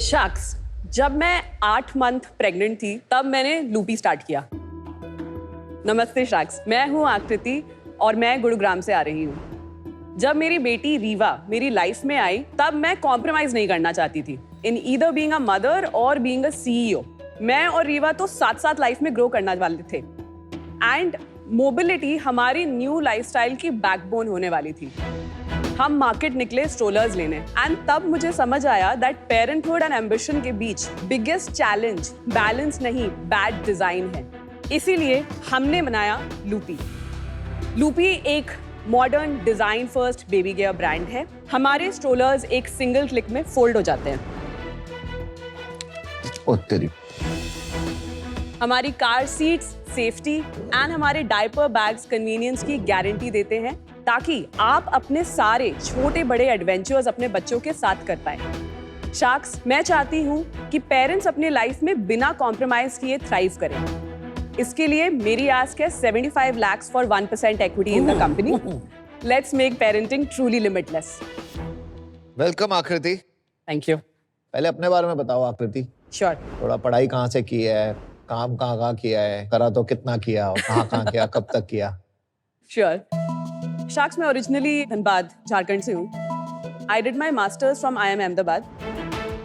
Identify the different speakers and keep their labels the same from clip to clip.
Speaker 1: शख्स, जब मैं 8 मंथ प्रेग्नेंट थी तब मैंने लूपी स्टार्ट किया। नमस्ते शख्स, मैं हूँ आकृति और मैं गुरुग्राम से आ रही हूँ। जब मेरी बेटी रीवा मेरी लाइफ में आई तब मैं कॉम्प्रोमाइज नहीं करना चाहती थी in either being a mother और बीइंग अ सीईओ। मैं और रीवा तो साथ साथ लाइफ में ग्रो करने वाले थे एंड मोबिलिटी हमारी न्यू लाइफस्टाइल की बैकबोन होने वाली थी। हम मार्केट निकले स्ट्रोलर्स लेने एंड तब मुझे समझ आया दैट पेरेंटहुड एंड एम्बिशन के बीच बिगेस्ट चैलेंज बैलेंस नहीं, बैड डिजाइन है। इसीलिए हमने बनाया लूपी। लूपी एक modern design first baby gear brand है। हमारे स्ट्रोलर्स एक सिंगल क्लिक में फोल्ड हो जाते हैं।
Speaker 2: ओ तेरी।
Speaker 1: हमारी कार सीट्स सेफ्टी एंड हमारे डायपर बैग्स कन्वीनियंस की गारंटी देते हैं ताकि आप अपने सारे छोटे बड़े एडवेंचर्स अपने बच्चों के साथ कर पाए। शार्क्स, मैं चाहती हूँ कि पेरेंट्स अपने लाइफ में बिना कॉम्प्रोमाइज किए थ्राइव करें। इसके लिए मेरी आस्क है 75 lakhs for 1% equity in the company. Let's make parenting truly limitless.
Speaker 2: Welcome आकृति।
Speaker 1: Thank you.
Speaker 2: पहले अपने बारे में बताओ आकृति।
Speaker 1: Sure.
Speaker 2: थोड़ा पढ़ाई कहाँ से की है, काम कहाँ किया है, करा तो कितना किया और कहाँ किया, कब तक किया?
Speaker 1: Sure. शार्क्स, मैं ओरिजिनली धनबाद झारखंड से हूँ। I did my masters from IIM Ahmedabad.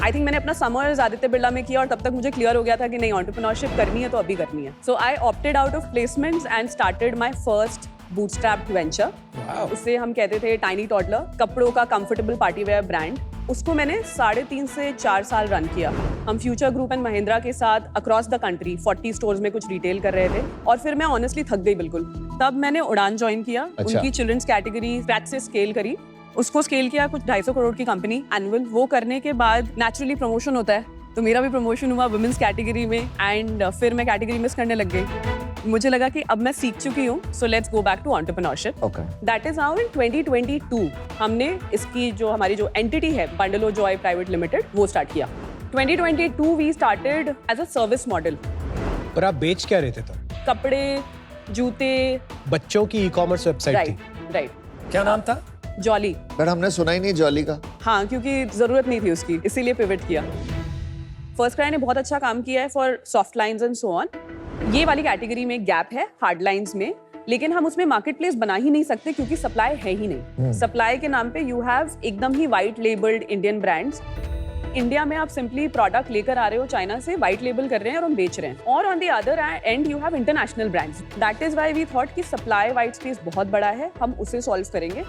Speaker 1: I think मैंने अपना समर्स आदित्य बिरला में किया और तब तक मुझे क्लियर हो गया था कि नहीं, एंटरप्रेन्योरशिप करनी है तो अभी करनी है। So I opted out of placements and started my first bootstrapped venture. उसे हम कहते थे टाइनी टॉडलर, कपड़ों का कंफर्टेबल पार्टी वेयर ब्रांड। उसको मैंने 3.5 से 4 साल रन किया। हम फ्यूचर ग्रुप एंड महिंद्रा के साथ अक्रॉस द कंट्री 40 स्टोर्स में कुछ रिटेल कर रहे थे और फिर मैं ऑनेस्टली थक गई बिल्कुल। तब मैंने उड़ान ज्वाइन किया।
Speaker 2: अच्छा।
Speaker 1: उनकी चिल्ड्रंस कैटेगरी स्क्रैच से स्केल करी। उसको स्केल किया कुछ 250 करोड़ की कंपनी एनुअल। वो करने के बाद नेचुरली प्रमोशन होता है, तो मेरा भी प्रमोशन हुआ वुमेन्स कैटेगरी में एंड फिर मैं कैटेगरी मिस करने लग गई। मुझे लगा कि अब मैं सीख चुकी हूँ, so let's go back to entrepreneurship.
Speaker 2: Okay.
Speaker 1: That is how in 2022 हमने इसकी जो हमारी जो एंटिटी है बंडलो जॉय प्राइवेट लिमिटेड वो स्टार्ट किया। 2022 we started as a service model.
Speaker 3: पर आप बेच क्या रहे थे तब?
Speaker 1: कपड़े, जूते,
Speaker 3: बच्चों की ई-कॉमर्स वेबसाइट थी।
Speaker 1: राइट।
Speaker 3: क्या नाम था?
Speaker 1: जॉली।
Speaker 2: पर हमने सुना ही नहीं जॉली का।
Speaker 1: हाँ, क्योंकि जरूरत नहीं थी उसकी, इसीलिए पिवट किया। फर्स्ट क्राई ने बहुत अच्छा काम किया है for soft lines and so on. ये वाली कैटेगरी में गैप है हार्ड लाइंस में, लेकिन हम उसमें मार्केट प्लेस बना ही नहीं सकते क्योंकि सप्लाई है ही नहीं। सप्लाई के नाम पे यू हैव एकदम ही white labelled Indian brands. India में आप सिंपली प्रोडक्ट लेकर आ रहे हो चाइना से, वाइट लेबल कर रहे हैं और हम बेच रहे हैं। और on the other end you have international brands. That is why we thought कि सप्लाई वाइट स्पेस बहुत बड़ा है, हम उसे सॉल्व करेंगे।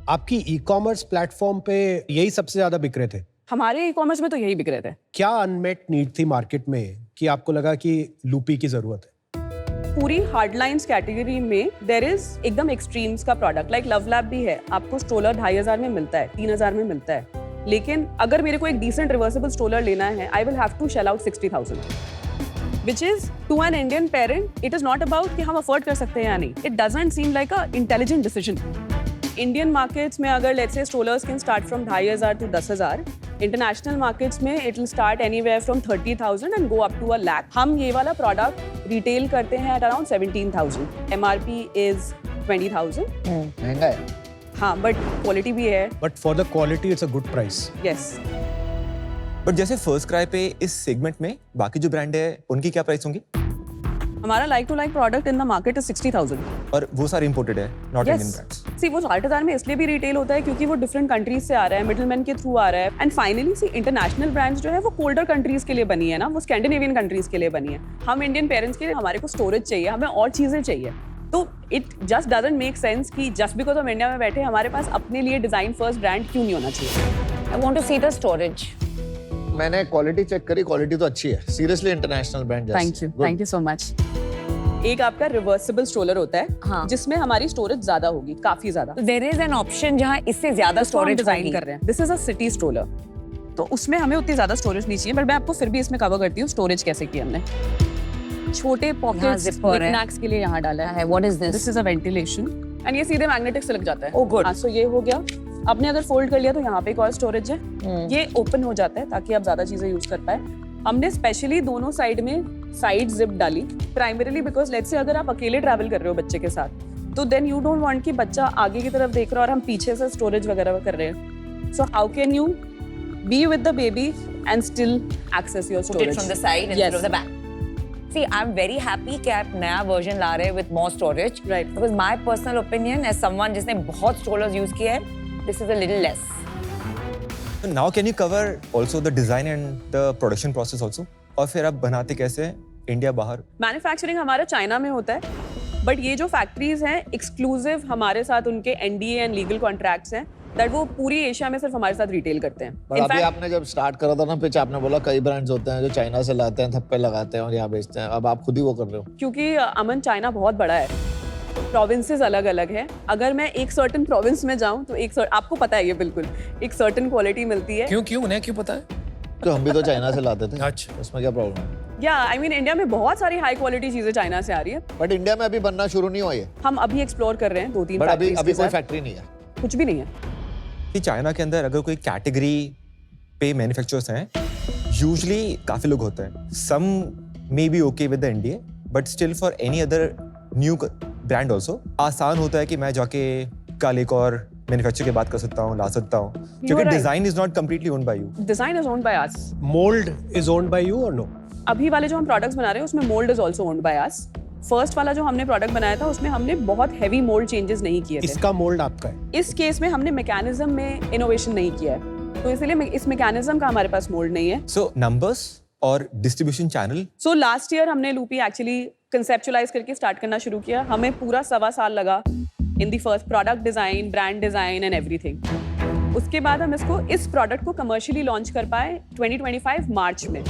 Speaker 3: आपकी ई-कॉमर्स प्लेटफॉर्म पे यही सबसे ज्यादा बिक रहे थे?
Speaker 1: हमारे ई कॉमर्स में तो यही बिक रहे थे।
Speaker 3: क्या अनमेट नीड थी मार्केट में कि आपको लगा कि लूपी की जरूरत है?
Speaker 1: पूरी हार्डलाइंस कैटेगरी में देयर इज एकदम एक्सट्रीम्स का प्रोडक्ट, लाइक लव लैब भी है। आपको स्ट्रोलर 2,500 में मिलता है, 3,000 में मिलता है, लेकिन अगर मेरे को एक डिसेंट रिवर्सिबल स्ट्रोलर लेना है, I will have to shell out 60,000, which is to an Indian parent it is not about कि हम अफोर्ड कर सकते हैं या नहीं। It doesn't seem like a intelligent decision. Indian markets में अगर let's say strollers can start from 2,500 to 10,000, international markets में it will start anywhere from 30,000 and go up to 1 lakh. हम ये वाला प्रोडक्ट रिटेल करते हैं एट अराउंड 17,000। MRP is 20,000।
Speaker 2: महंगा है।
Speaker 1: हाँ, बट क्वालिटी भी है।
Speaker 3: But for the quality it's a good price.
Speaker 1: Yes.
Speaker 4: But जैसे फर्स्ट क्राई पे इस सेगमेंट में बाकी जो ब्रांड है उनकी क्या प्राइस होंगी?
Speaker 1: हमारा like to like product in the market is 60,000।
Speaker 4: और वो सारे इंपोर्टेड है, नॉट इंडियन ब्रांड्स।
Speaker 1: सी वो 60,000 में इसलिए भी रिटेल होता है क्योंकि वो डिफरेंट कंट्रीज से आ रहा है, मिडलमैन के थ्रू आ रहा है। And finally see international brands जो है वो कोल्डर कंट्रीज के लिए बनी है ना, वो स्कैंडिनेवियन कंट्रीज के लिए बनी है। हम इंडियन पेरेंट्स के लिए हमारे को स्टोरेज चाहिए, हमें और चीजें चाहिए। तो it just doesn't make sense कि जस्ट बिकॉज हम इंडिया में बैठे हमारे पास अपने लिए डिजाइन फर्स्ट ब्रांड क्यों नहीं होना चाहिए।
Speaker 5: I want to see the storage.
Speaker 2: मैंने क्वालिटी चेक करी, क्वालिटी तो अच्छी है। Seriously international brand.
Speaker 1: Thank you so much. एक आपका रिवर्सिबल स्ट्रोलर होता है,
Speaker 5: हाँ।
Speaker 1: जिसमें हमारी स्टोरेज ज्यादा होगी, काफी ज्यादा।
Speaker 5: देयर इज एन ऑप्शन जहां इससे ज्यादा स्टोरेज
Speaker 1: डिजाइन कर रहे हैं। This is a city stroller, तो उसमें हमें उतनी ज्यादा स्टोरेज नहीं चाहिए, बट मैं आपको फिर भी इसमें कवर करती हूँ स्टोरेज कैसे की हमने। छोटे पॉकेट्स स्नैक्स के लिए यहाँ डाला है।
Speaker 5: What is this?
Speaker 1: This is a ventilation and ये सीधे मैग्नेटिक से लग जाता है।
Speaker 5: Oh, good.
Speaker 1: हाँ, सो ये हो गया। आपने अगर फोल्ड कर लिया तो यहाँ पे एक और स्टोरेज है। ये ओपन हो जाता है ताकि आप ज्यादा चीजें यूज कर पाए। हमने स्पेशली दोनों साइड में साइड जिप डाली, प्राइमरीली बिकॉज लेट्स से अगर आप अकेले ट्रैवल कर रहे हो बच्चे के साथ, तो देन यू डोंट वांट कि बच्चा आगे की तरफ देख रहा है और हम पीछे से स्टोरेज वगैरह कर रहे हैं। So how can you be with the baby and still access your
Speaker 5: Put
Speaker 1: storage.
Speaker 5: it from the side instead
Speaker 1: Yes.
Speaker 5: of the back. See, I'm very happy कि आप नया version ला रहे हैं with more storage.
Speaker 1: Right.
Speaker 5: Because my personal opinion, as someone जिसने बहुत strollers use किया है, this is a little less.
Speaker 4: So now can you cover also the design and the production process also? और फिर आप बनाते कैसे हैं इंडिया बाहर?
Speaker 1: मैन्युफैक्चरिंग हमारा चाइना में होता है, बट ये जो फैक्ट्रीज हैं एक्सक्लूसिव हमारे साथ उनके एनडीए एंड लीगल कॉन्ट्रैक्ट्स हैं दैट वो पूरी एशिया में सिर्फ हमारे साथ रिटेल करते हैं.
Speaker 2: पर अभी आपने जब स्टार्ट करा था ना पिच, आपने बोला कई ब्रांड्स होते हैं जो चाइना से लाते हैं, थप्पे लगाते हैं और यहाँ बेचते हैं. अब आप खुद ही वो कर रहे हो.
Speaker 1: क्योंकि अमन चाइना बहुत बड़ा है, प्रोविंसेस अलग अलग है. अगर मैं एक सर्टेन प्रोविंस में जाऊँ तो आपको पता है ये बिल्कुल एक सर्टेन क्वालिटी मिलती है.
Speaker 6: क्यों उन्हें क्यों पता है?
Speaker 2: तो हम भी तो चाइना से लाते थे.
Speaker 6: अच्छा.
Speaker 2: उसमें क्या प्रॉब्लम है?
Speaker 1: या आई मीन इंडिया में बहुत सारी हाई क्वालिटी चीजें चाइना से आ रही है.
Speaker 2: बट इंडिया में अभी बनना शुरू नहीं हुआ ये.
Speaker 1: हम अभी एक्सप्लोर कर रहे हैं 2-3
Speaker 2: बट अभी
Speaker 1: फैक्ट्रीज के
Speaker 2: कोई
Speaker 1: साथ.
Speaker 2: फैक्ट्री नहीं है.
Speaker 1: कुछ भी नहीं है.
Speaker 4: कि चाइना के अंदर अगर कोई कैटेगरी पे मैन्युफैक्चरर्स हैं, यूजुअली काफी लोग होते हैं. Some may be okay with the NDA, but still for any other new brand also आसान होता है कि मैं जाके कल एक और मैन्युफैक्चर की बात कर सकता हूँ, ला सकता हूँ, क्योंकि
Speaker 1: right.
Speaker 4: Design is not completely owned by you.
Speaker 1: Design is owned by us.
Speaker 3: Mold is owned by you or no?
Speaker 1: अभी वाले जो हम प्रोडक्ट्स बना रहे हैं उसमें mould is also owned by us. First वाला जो हमने प्रोडक्ट बनाया था उसमें हमने बहुत हैवी मोल्ड चेंजेस नहीं किए थे.
Speaker 3: इसका मोल्ड आपका है.
Speaker 1: इस केस में हमने मैकेनिज्म में इनोवेशन नहीं किया है, तो इसलिए इस मैकेनिज्म का हमारे पास मोल्ड नहीं है.
Speaker 4: सो नंबर्स और distribution channel.
Speaker 1: So last year हमने लूपी एक्चुअली कंसेप्चुअलाइज करके स्टार्ट करना शुरू किया. हमें पूरा 1.25 साल लगा in the first product design, brand design and everything. उसके बाद हम इस प्रोडक्ट को कमर्शियली लॉन्च कर पाए 2025 मार्च में.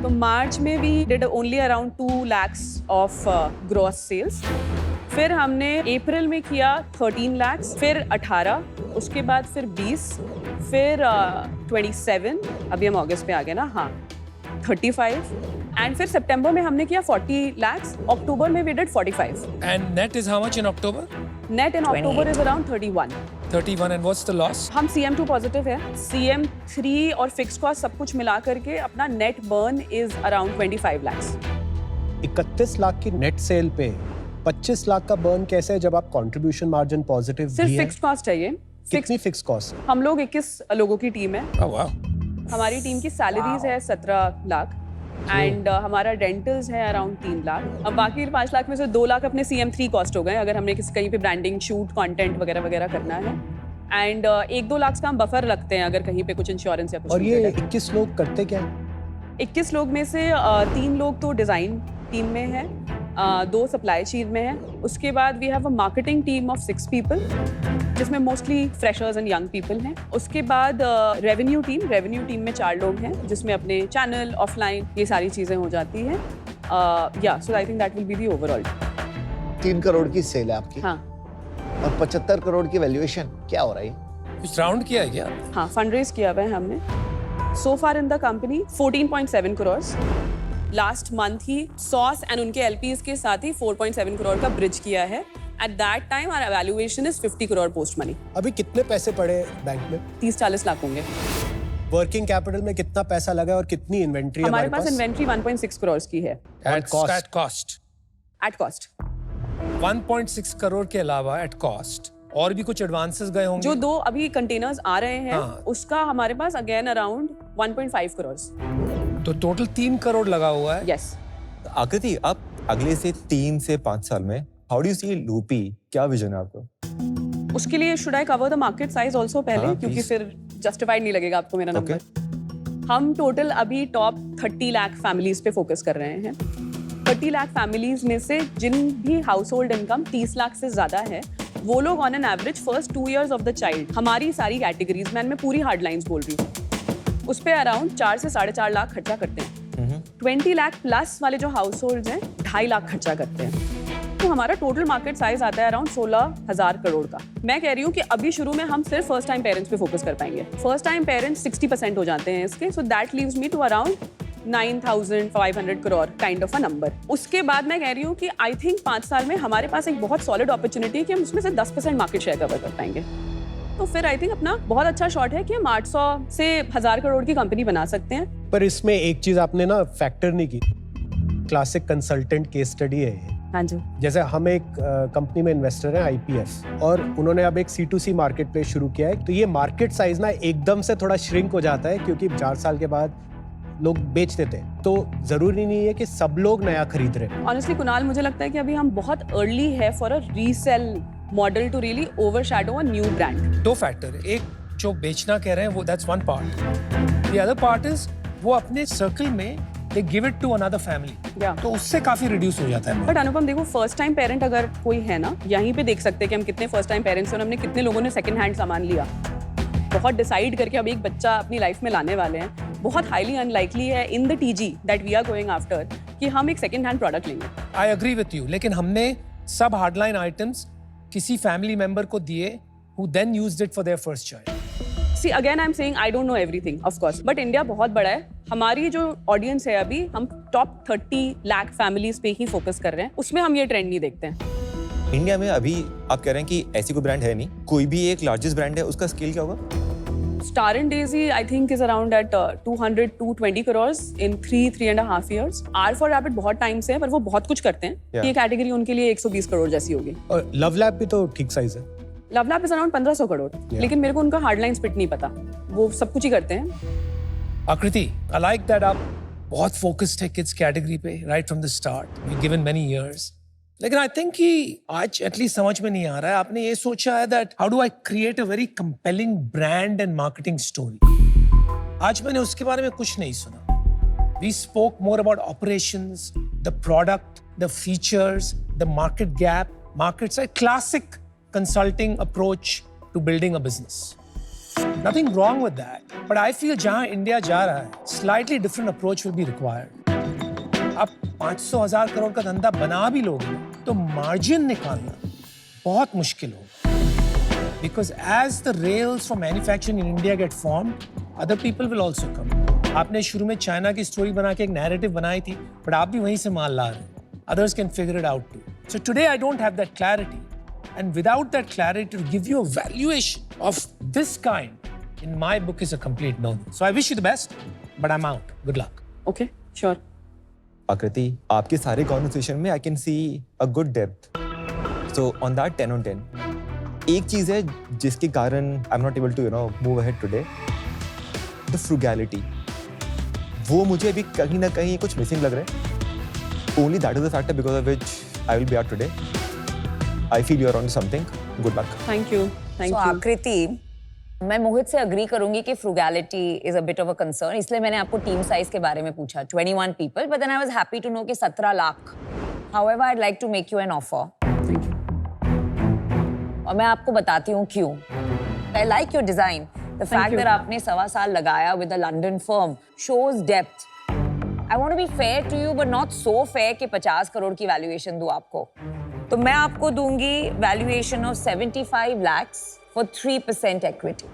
Speaker 1: तो मार्च में we did only around 2 lakhs off gross sales. फिर हमने अप्रैल में किया 13 lakhs, फिर 18, उसके बाद फिर 20, फिर 27, अभी हम अगस्त पे आ गए ना, हाँ 35, एंड फिर सितंबर में हमने किया 40 lakhs, अक्टूबर में we did 45.
Speaker 6: And net is how much in October?
Speaker 1: Net in October is around 31.
Speaker 6: 31. And what's the loss?
Speaker 1: हम CM2 पॉजिटिव है. CM3 और फिक्स कॉस्ट सब कुछ मिला करके अपना net burn is around 25 lakhs.
Speaker 3: 31 lakh की नेट सेल पे 25 लाख का बर्न कैसे है जब आप कंट्रीब्यूशन मार्जिन पॉजिटिव भी
Speaker 1: सिर्फ
Speaker 3: है?
Speaker 1: फिक्स कॉस्ट है ये.
Speaker 3: कितनी फिक्स कॉस्ट?
Speaker 1: हम लोग 21 लोगों की टीम है.
Speaker 6: Oh wow.
Speaker 1: हमारी टीम की सैलरीज है 17 लाख एंड हमारा रेंटल्स है अराउंड 3 लाख. अब बाकी 5 लाख में से 2 लाख अपने CM3 कॉस्ट हो गए अगर हमने कहीं पे ब्रांडिंग, शूट, कंटेंट वगैरह वगैरह करना है. एंड 1-2 लाख का हम बफर रखते हैं अगर कहीं पे कुछ इंश्योरेंस या कुछ.
Speaker 3: और ये 21 लोग करते क्या है?
Speaker 1: 21 लोग में से 3 लोग तो डिज़ाइन टीम में है, 2 सप्लाई चेन में है. उसके बाद we have a marketing team of 6 people जिसमें mostly freshers and young people हैं. उसके बाद रेवेन्यू टीम में 4 लोग हैं जिसमें अपने चैनल, ऑफलाइन, ये सारी चीज़ें हो जाती हैं. या so I think that will be the overall.
Speaker 2: 3 crore की सेल है आपकी.
Speaker 1: हाँ
Speaker 2: और 75 करोड़ की वैल्यूएशन. क्या हो रहा है?
Speaker 6: कुछ राउंड किया है क्या?
Speaker 1: हाँ, फंड रेज किया हुआ है हमने. So far in the company 14.7 crore. Last month ही सॉस एंड उनके LPs के साथ ही 4.7 करोड़ का ब्रिज किया है. At that time our valuation is 50 crore post money.
Speaker 3: अभी कितने पैसे पड़े बैंक में?
Speaker 1: 30-40 लाख होंगे.
Speaker 3: वर्किंग कैपिटल में कितना पैसा लगा है और कितनी इन्वेंट्री
Speaker 1: हमारे पास इन्वेंट्री 1.6 करोड़ की है.
Speaker 6: At cost.
Speaker 1: At cost.
Speaker 6: 1.6 crore के अलावा at cost और भी कुछ एडवांसेस गए होंगे.
Speaker 1: जो 2 अभी कंटेनर्स आ रहे हैं
Speaker 6: हाँ.
Speaker 1: उसका हमारे पास अगेन अराउंड 1.5 करोड़.
Speaker 6: तो टोटल 3 करोड़ लगा हुआ है.
Speaker 1: यस.
Speaker 4: आकृति, आप अगले से 3 से 5 साल में how do you see Loopy? क्या विजन है आपका?
Speaker 1: उसके लिए should I cover the market size also पहले,
Speaker 4: हाँ,
Speaker 1: क्योंकि
Speaker 4: please.
Speaker 1: फिर जस्टिफाइड नहीं लगेगा आपको मेरा नंबर. हम टोटल अभी टॉप 30 लाख फैमिलीज पे फोकस कर रहे हैं. 30 लाख फैमिलीज में से जिन भी हाउस होल्ड इनकम 30 लाख से ज्यादा है वो लोग on an average first 2 years of the child हमारी सारी कैटेगरीज में, मैं पूरी हार्ड लाइन्स बोल रही हूँ, उस पे अराउंड 4 से 4.5 लाख खर्चा करते हैं. 20 लाख प्लस वाले जो हाउस होल्ड हैं 2.5 लाख खर्चा करते हैं. तो हमारा टोटल मार्केट साइज आता है अराउंड 16,000 करोड़ का. मैं कह रही हूँ कि अभी शुरू में हम सिर्फ फर्स्ट टाइम पेरेंट्स पे फोकस कर पाएंगे. फर्स्ट टाइम पेरेंट्स 60% हो जाते हैं इसके. So that leaves me to around 9,500 crore kind of a number. उसके बाद मैं कह रही हूँ कि आई थिंक 5 साल में हमारे पास एक बहुत सॉलिड अपॉर्चुनिटी है कि हम उसमें से 10% मार्केट शेयर कवर कर पाएंगे. तो फिर आई थिंक अपना बहुत अच्छा शॉट है कि हम 800 से 1,000 करोड़ की कंपनी बना सकते हैं.
Speaker 3: पर इसमें एक चीज आपने ना फैक्टर नहीं की. क्लासिक कंसल्टेंट केस स्टडी है ये.
Speaker 1: हाँ जी।
Speaker 3: जैसे हम एक कंपनी में इन्वेस्टर हैं IPF, और उन्होंने अब एक C2C मार्केट प्लेस शुरू किया है। तो ये मार्केट साइज ना एकदम से थोड़ा श्रिंक हो जाता है, क्योंकि 4 साल के बाद लोग बेच देते हैं, तो जरूरी नहीं है कि सब लोग नया खरीद रहे हैं।
Speaker 1: ऑनेस्टली कुणाल, मुझे लगता है कि अभी हम बहुत अर्ली है for a resale model to really overshadow a new brand.
Speaker 6: 2 factor है, एक जो बेचना कह रहे हैं वो that's one part, the other part is वो अपने सर्कल में they give it to another family,
Speaker 1: या
Speaker 6: तो उससे काफी रिड्यूस हो जाता है।
Speaker 1: बट अनुपम देखो, फर्स्ट टाइम पेरेंट अगर कोई है ना, यहीं पे देख सकते हैं कि हम कितने फर्स्ट टाइम पेरेंट्स हैं और हमने कितने लोगों ने सेकंड हैंड सामान लिया, बहुत डिसाइड करके अब एक बच्चा अपनी लाइफ में लाने वाले हैं। बहुत हाईली अनलाइकली है in the TG that we are going after कि हम एक सेकंड हैंड प्रोडक्ट लेंगे।
Speaker 6: आई एग्री विथ यू, लेकिन हमने सब हार्डलाइन आइटम्स किसी फैमिली मेंबर को दिए who then used it for their first child.
Speaker 1: See, again I'm saying I don't know everything, of course, but India बहुत बड़ा है। हमारी जो ऑडियंस है अभी, हम टॉप 30 लाख फैमिलीज पे ही फोकस कर रहे हैं, उसमें हम ये ट्रेंड नहीं देखते हैं।
Speaker 4: इंडिया में अभी आप कह रहे हैं कि ऐसी कोई ब्रांड है नहीं, कोई भी एक लार्जेस्ट ब्रांड है, उसका स्केल क्या होगा?
Speaker 1: Star and Daisy, I think, is around at 200-220 crores in 3.5 years. R for Rabbit बहुत टाइम से है, पर वो बहुत कुछ करते हैं।
Speaker 4: Yeah.
Speaker 1: ये कैटेगरी उनके लिए 120 करोड़ जैसी होगी।
Speaker 3: और लव लैब भी तो ठीक साइज है।
Speaker 1: Love lab is around 1500 crore, लेकिन मेरे को उनका हार्डलाइन स्पिट नहीं पता, वो सब कुछ ही करते हैं।
Speaker 6: आकृति, I like that आप बहुत फोकस्ड है किड्स कैटेगरी पे right from the start, you given many years, लेकिन आई थिंक कि आज एटलीस्ट समझ में नहीं आ रहा है, आपने ये सोचा है that how do I create a very compelling brand and marketing story. आज मैंने उसके बारे में कुछ नहीं सुना। We spoke more about operations, the product, the features, the market gap, market size, classic consulting approach to building a business. Nothing wrong with that, but I feel जहाँ India जा रहा है, slightly different approach will be required. आप 500,000 करोड़ का धंधा बना भी लोगे तो मार्जिन निकालना बहुत मुश्किल होगा, because as the rails for manufacturing in India get formed, other people will also come. आपने शुरू में चाइना की स्टोरी बना के एक नैरेटिव बनाई थी, but आप भी वहीं से माल ला रहे हैं. Others can figure it out too. So today I don't have that clarity. And without that clarity to give you a valuation of this kind, in my book is a complete no. So I wish you the best, but I'm out. Good luck.
Speaker 1: Okay, sure.
Speaker 4: आकृति, आपके सारे conversation में I can see a good depth, so on that 10 on 10 एक चीज है जिसके कारण I am not able to move ahead today, the frugality. वो मुझे अभी कहीं ना कहीं कुछ मिसिंग लग रहा है। Only that is the factor because of which I will be out today. I feel you are on something. Good luck.
Speaker 1: Thank you. Thank
Speaker 5: So,
Speaker 1: you.
Speaker 5: Aakriti, मैं मोहित से अग्री करूंगी कि frugality is a bit of a concern, इसलिए मैंने आपको team size के बारे में पूछा, 21 people, but then I was happy to know कि 17 lakh. However, I'd like to make you an offer.
Speaker 1: Thank you.
Speaker 5: और मैं आपको बताती हूँ क्यों। I like your design. The fact
Speaker 1: you.
Speaker 5: that आपने 1.25 साल लगाया with a London firm shows depth. I want to be fair to you, but not so fair कि 50 करोड़ की वैल्यूएशन दूं आपको। तो मैं आपको दूंगी valuation of 75 lakhs for 3% equity.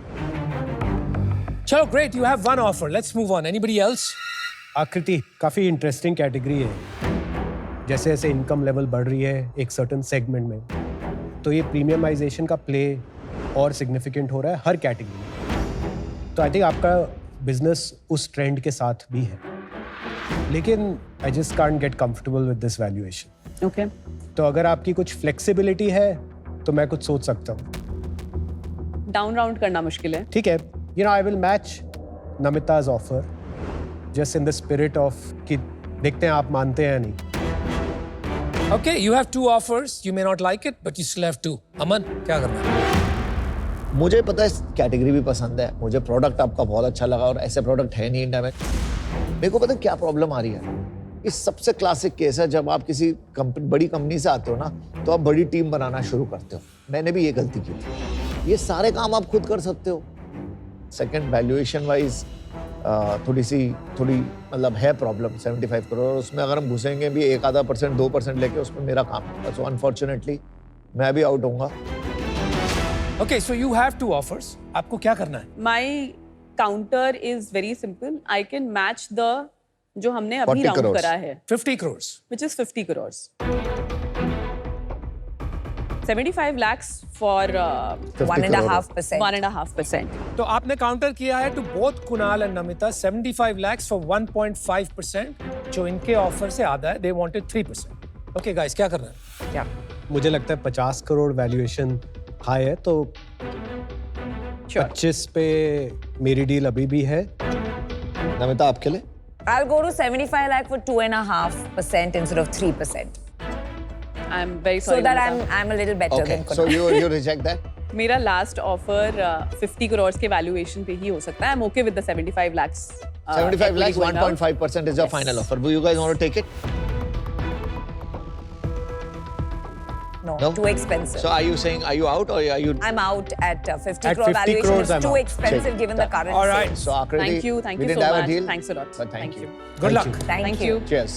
Speaker 6: Chalo, great. You have one offer. Let's move on. Anybody else?
Speaker 3: आकृति काफी इंटरेस्टिंग कैटेगरी है। जैसे जैसे इनकम लेवल बढ़ रही है एक सर्टेन सेगमेंट में, तो ये प्रीमियमाइजेशन का प्ले और सिग्निफिकेंट हो रहा है हर कैटेगरी में। तो आई थिंक आपका बिजनेस उस ट्रेंड के साथ भी है, लेकिन I just can't get comfortable with this valuation.
Speaker 1: Okay.
Speaker 3: तो अगर आपकी कुछ फ्लेक्सिबिलिटी है तो मैं कुछ सोच सकता हूँ।
Speaker 1: डाउन राउंड करना मुश्किल है।
Speaker 3: ठीक है, you know I will match नमिता's offer just in the spirit of कि देखते हैं आप मानते हैं या नहीं।
Speaker 6: Okay, you have 2 offers. You may not like it, but you still have 2. Aman, क्या करना है?
Speaker 2: मुझे पता है कैटेगरी भी पसंद है, मुझे प्रोडक्ट आपका बहुत अच्छा लगा और ऐसे प्रोडक्ट है नहीं इंडिया में। मेरे को पता है क्या प्रॉब्लम आ रही है। इस सबसे क्लासिक केस है, जब आप किसी बड़ी कंपनी से आते हो ना, तो आप बड़ी टीम बनाना शुरू करते हो। मैंने भी ये गलती की थी। ये सारे काम आप खुद कर सकते हो। सेकंड, वैल्यूएशन वाइज थोड़ी मतलब है प्रॉब्लम 75 करोड़, उसमें अगर हम घुसेंगे भी 1-2%, 2% लेके, उसमें मेरा काम है। सो अनफॉर्चुनेटली मैं भी आउट होऊंगा।
Speaker 6: Okay, so you have 2 offers. आपको क्या करना है?
Speaker 1: My counter is very simple. I can match the जो हमने अभी
Speaker 2: 40
Speaker 1: राउंड
Speaker 2: crores.
Speaker 1: करा है,
Speaker 6: 50 crores.
Speaker 1: which is 50 crores. 75 lakhs for
Speaker 5: 1.5%.
Speaker 1: 1.5%.
Speaker 6: तो आपने काउंटर किया है to both Kunal and Namita 75 lakhs for 1.5%, जो इनके ऑफर से आधा है। They wanted 3%. Okay, guys, क्या करना है?
Speaker 5: क्या?
Speaker 3: मुझे लगता है 50 करोड़ वैल्यूएशन हाई है, तो 25 पे मेरी डील अभी भी है।
Speaker 2: नमिता आपके लिए
Speaker 5: I'll go to 75 lakh for 2.5% instead of 3%.
Speaker 1: I'm very
Speaker 5: So
Speaker 1: sorry.
Speaker 5: that
Speaker 1: Namita.
Speaker 5: I'm a little better
Speaker 2: okay
Speaker 5: than
Speaker 2: so
Speaker 5: Kunal.
Speaker 2: you reject that
Speaker 1: मेरा लास्ट ऑफर 50 करोड़ के वैल्यूएशन पे ही हो सकता है. I'm okay with the 75 lakhs.
Speaker 2: 75 lakhs
Speaker 1: equity going out.
Speaker 2: 1.5% is your final offer. Do you guys want to take it?
Speaker 5: No,
Speaker 2: No?
Speaker 5: too expensive.
Speaker 2: So are you saying, are you out or are you?
Speaker 5: I'm out at 50
Speaker 3: At
Speaker 5: crore
Speaker 3: 50
Speaker 5: valuation.
Speaker 3: crores,
Speaker 5: It's
Speaker 3: I'm
Speaker 5: too
Speaker 3: out.
Speaker 5: expensive
Speaker 2: Check.
Speaker 5: given the current.
Speaker 6: All right.
Speaker 5: sales.
Speaker 2: So Akriti,
Speaker 1: Thank you
Speaker 2: we
Speaker 1: so
Speaker 2: didn't have
Speaker 1: much.
Speaker 2: a deal.
Speaker 1: Thanks a lot.
Speaker 2: But thank you.
Speaker 6: Good
Speaker 3: Thank
Speaker 6: luck.
Speaker 3: you.
Speaker 5: Thank
Speaker 1: Thank
Speaker 5: you.
Speaker 1: you.
Speaker 2: Cheers.